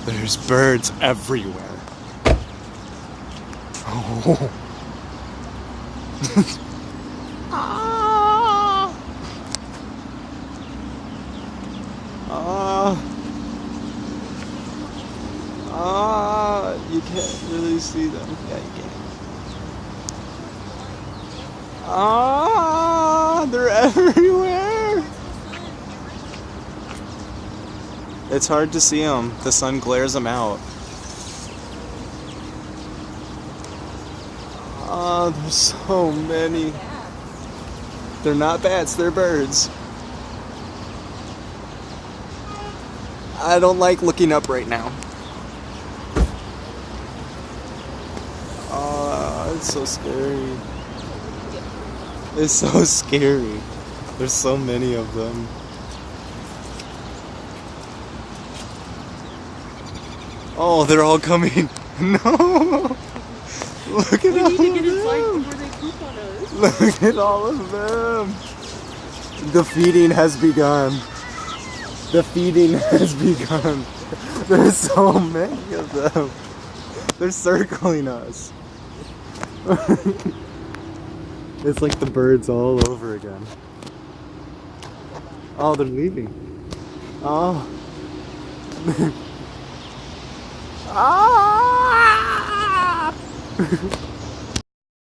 There's birds everywhere. Oh. Ah. Ah. Ah. You can't really see them. Yeah, you can. Ah. They're everywhere. It's hard to see them. The sun glares them out. Oh, there's so many. They're not bats, they're birds. I don't like looking up right now. Oh, it's so scary. It's so scary. There's so many of them. Oh, they're all coming. No! Look at all of them. Before they poop on us. Look at all of them. The feeding has begun. The feeding has begun. There's so many of them. They're circling us. It's like the birds all over again. Oh, they're leaving. Oh. Ah!